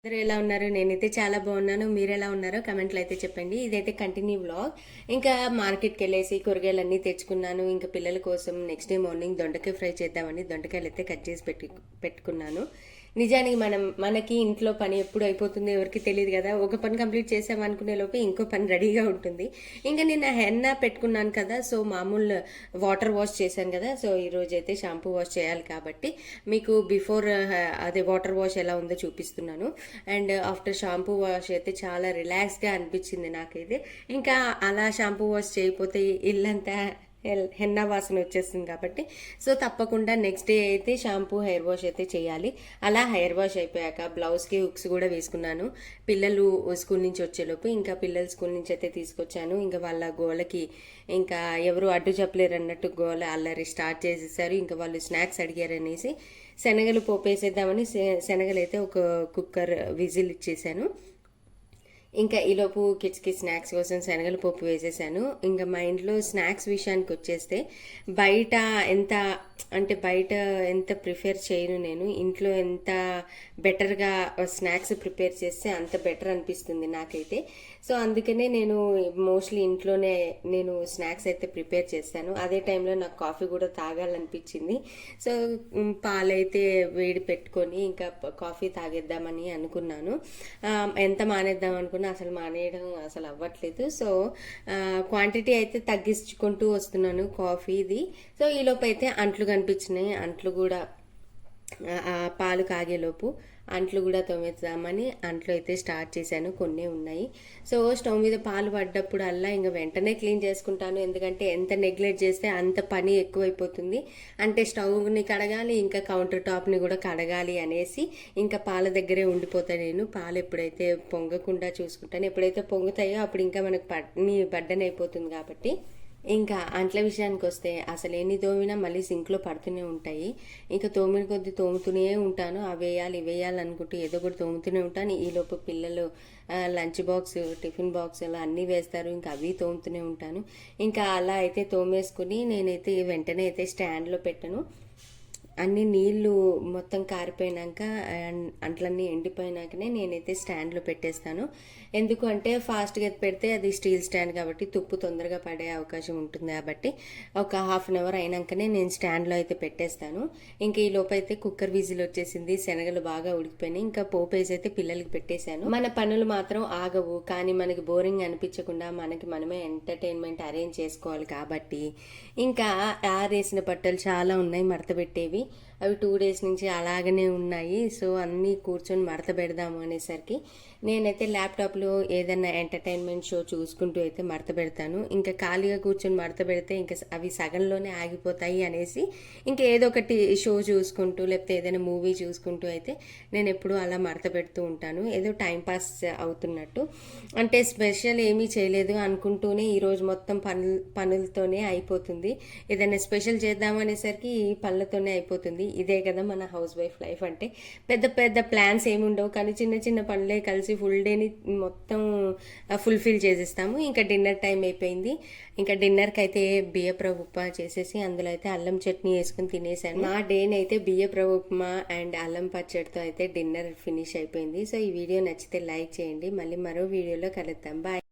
అందరూ ఎలా ఉన్నారు? నేనైతే చాలా బాగున్నాను. మీరు ఎలా ఉన్నారో కమెంట్లో అయితే చెప్పండి. ఇదైతే కంటిన్యూ వ్లాగ్. ఇంకా మార్కెట్కి వెళ్ళేసి కూరగాయలు అన్నీ తెచ్చుకున్నాను. ఇంకా పిల్లల కోసం నెక్స్ట్ డే మార్నింగ్ దొండకాయ ఫ్రై చేద్దామని దొండకాయలు అయితే కట్ చేసి పెట్టుకున్నాను. నిజానికి మనకి ఇంట్లో పని ఎప్పుడు అయిపోతుందో ఎవరికి తెలియదు కదా. ఒక పని కంప్లీట్ చేసామనుకునే లోపే ఇంకో పని రెడీగా ఉంటుంది. ఇంకా నేను హెన్నా పెట్టుకున్నాను కదా, సో మామూలు వాటర్ వాష్ చేశాను కదా, సో ఈరోజు అయితే షాంపూ వాష్ చేయాలి కాబట్టి మీకు బిఫోర్ అదే వాటర్ వాష్ ఎలా ఉందో చూపిస్తున్నాను. అండ్ ఆఫ్టర్ షాంపూ వాష్ అయితే చాలా రిలాక్స్గా అనిపించింది నాకైతే. ఇంకా అలా షాంపూ వాష్ చేయకపోతే ఇల్లంతా హెన్నా వాసన వచ్చేస్తుంది కాబట్టి సో తప్పకుండా నెక్స్ట్ డే అయితే షాంపూ హెయిర్ వాష్ అయితే చేయాలి. అలా హెయిర్ వాష్ అయిపోయాక బ్లౌజ్కి హుక్స్ కూడా వేసుకున్నాను. పిల్లలు స్కూల్ నుంచి వచ్చేలోపు ఇంకా పిల్లలు స్కూల్ నుంచి అయితే తీసుకొచ్చాను. ఇంకా వాళ్ళ గోలకి ఇంకా ఎవరు అడ్డు చెప్పలేరు అన్నట్టు గోల అల్లరి స్టార్ట్ చేసేసారు. ఇంకా వాళ్ళు స్నాక్స్ అడిగారు అనేసి శనగలు పోపేసేద్దామని శనగలు అయితే ఒక కుక్కర్ విజిల్ ఇచ్చేసాను. ఇంకా ఈలోపు కిడ్స్కి స్నాక్స్ కోసం శనగల పప్పు వేసేసాను. ఇంకా మా ఇంట్లో స్నాక్స్ విషయానికి వచ్చేస్తే బయట ఎంత ప్రిఫర్ చేయను నేను. ఇంట్లో ఎంత బెటర్గా స్నాక్స్ ప్రిపేర్ చేస్తే అంత బెటర్ అనిపిస్తుంది నాకైతే. సో అందుకనే నేను మోస్ట్లీ ఇంట్లోనే నేను స్నాక్స్ అయితే ప్రిపేర్ చేస్తాను. అదే టైంలో నాకు కాఫీ కూడా తాగాలనిపించింది. సో పాలైతే వేడి పెట్టుకొని ఇంకా కాఫీ తాగేద్దామని అనుకున్నాను. ఎంత మానేద్దాం అనుకున్నా అసలు మానేయడం అసలు అవ్వట్లేదు. సో క్వాంటిటీ అయితే తగ్గించుకుంటూ వస్తున్నాను కాఫీది. సో ఈలోపు అయితే అంట్లు కనిపించినాయి. అంట్లు కూడా పాలు కాగేలోపు అంట్లు కూడా తోమేద్దామని అంట్లు అయితే స్టార్ట్ చేశాను. కొన్ని ఉన్నాయి. సో స్టవ్ మీద పాలు పడ్డప్పుడు అలా ఇంకా వెంటనే క్లీన్ చేసుకుంటాను. ఎందుకంటే ఎంత నెగ్లెక్ట్ చేస్తే అంత పని ఎక్కువైపోతుంది. అంటే స్టవ్ని కడగాలి, ఇంకా కౌంటర్ టాప్ని కూడా కడగాలి అనేసి ఇంకా పాల దగ్గరే ఉండిపోతాను నేను. పాలు ఎప్పుడైతే పొంగకుండా చూసుకుంటాను. ఎప్పుడైతే పొంగుతాయో అప్పుడు ఇంకా మనకు పని బడ్డన్ అయిపోతుంది కాబట్టి. ఇంకా అంట్ల విషయానికి వస్తే అసలు ఎన్ని తోమినా మళ్ళీ సింక్లో పడుతూనే ఉంటాయి. ఇంకా తోమిన కొద్ది తోముతూనే ఉంటాను. అవి వేయాలి ఇవి వేయాలి అనుకుంటూ ఏదో ఒకటి తోముతూనే ఉంటాను. ఈలోపు పిల్లలు లంచ్ బాక్స్ టిఫిన్ బాక్స్ అలా అన్నీ వేస్తారు. ఇంకా అవి తోముతూనే ఉంటాను. ఇంకా అలా అయితే తోమేసుకుని నేనైతే వెంటనే అయితే స్టాండ్లో పెట్టను. అన్ని నీళ్లు మొత్తం కారిపోయినాక అంట్లన్నీ ఎండిపోయినాకనే నేనైతే స్టాండ్లో పెట్టేస్తాను. ఎందుకు అంటే ఫాస్ట్గా పెడితే అది స్టీల్ స్టాండ్ కాబట్టి తుప్పు తొందరగా పడే అవకాశం ఉంటుంది కాబట్టి ఒక హాఫ్ అన్ అవర్ అయినాకనే నేను స్టాండ్లో అయితే పెట్టేస్తాను. ఇంకా ఈ లోపు అయితే కుక్కర్ విజిల్ వచ్చేసింది. శనగలు బాగా ఉడికిపోయినాయి. ఇంకా పోపేసి అయితే పిల్లలకి పెట్టేశాను. మన పనులు మాత్రం ఆగవు, కానీ మనకి బోరింగ్ అనిపించకుండా మనకి మనమే ఎంటర్టైన్మెంట్ అరేంజ్ చేసుకోవాలి కాబట్టి ఇంకా ఆరేసిన బట్టలు చాలా ఉన్నాయి మడత పెట్టేవి. అవి 2 days నుంచి అలాగనే ఉన్నాయి. సో అన్నీ కూర్చొని మడత పెడదాము అనేసరికి నేనైతే ల్యాప్టాప్లో ఏదైనా ఎంటర్టైన్మెంట్ షో చూసుకుంటూ అయితే మడత పెడతాను. ఇంకా ఖాళీగా కూర్చొని మడత పెడితే ఇంకా అవి సగంలోనే ఆగిపోతాయి అనేసి ఇంకా ఏదో ఒకటి షో చూసుకుంటూ లేకపోతే ఏదైనా మూవీ చూసుకుంటూ అయితే నేను ఎప్పుడూ అలా మడత పెడుతూ ఉంటాను. ఏదో టైంపాస్ అవుతున్నట్టు. అంటే స్పెషల్ ఏమీ చేయలేదు అనుకుంటూనే ఈరోజు మొత్తం పనులతోనే అయిపోతుంది. ఏదైనా స్పెషల్ చేద్దామనేసరికి ఈ పనులతోనే అయిపోతుంది. ఇదే కదా మన హౌస్ వైఫ్ లైఫ్ అంటే. పెద్ద పెద్ద ప్లాన్స్ ఏమి ఉండవు, కానీ చిన్న చిన్న పనులే కలిసి ఫుల్ డేని మొత్తం ఫుల్ఫిల్ చేసేస్తాము. ఇంకా డిన్నర్ టైం అయిపోయింది. ఇంకా డిన్నర్కి అయితే బియ్యపు ఉప్మా చేసేసి అందులో అయితే అల్లం చట్నీ వేసుకుని తినేసాను. మా డేని అయితే బియ్యపు ఉప్మా అండ్ అల్లం పచ్చడితో అయితే డిన్నర్ ఫినిష్ అయిపోయింది. సో ఈ వీడియో నచ్చితే లైక్ చేయండి. మళ్ళీ మరో వీడియోలో కలుద్దాం. బాయ్.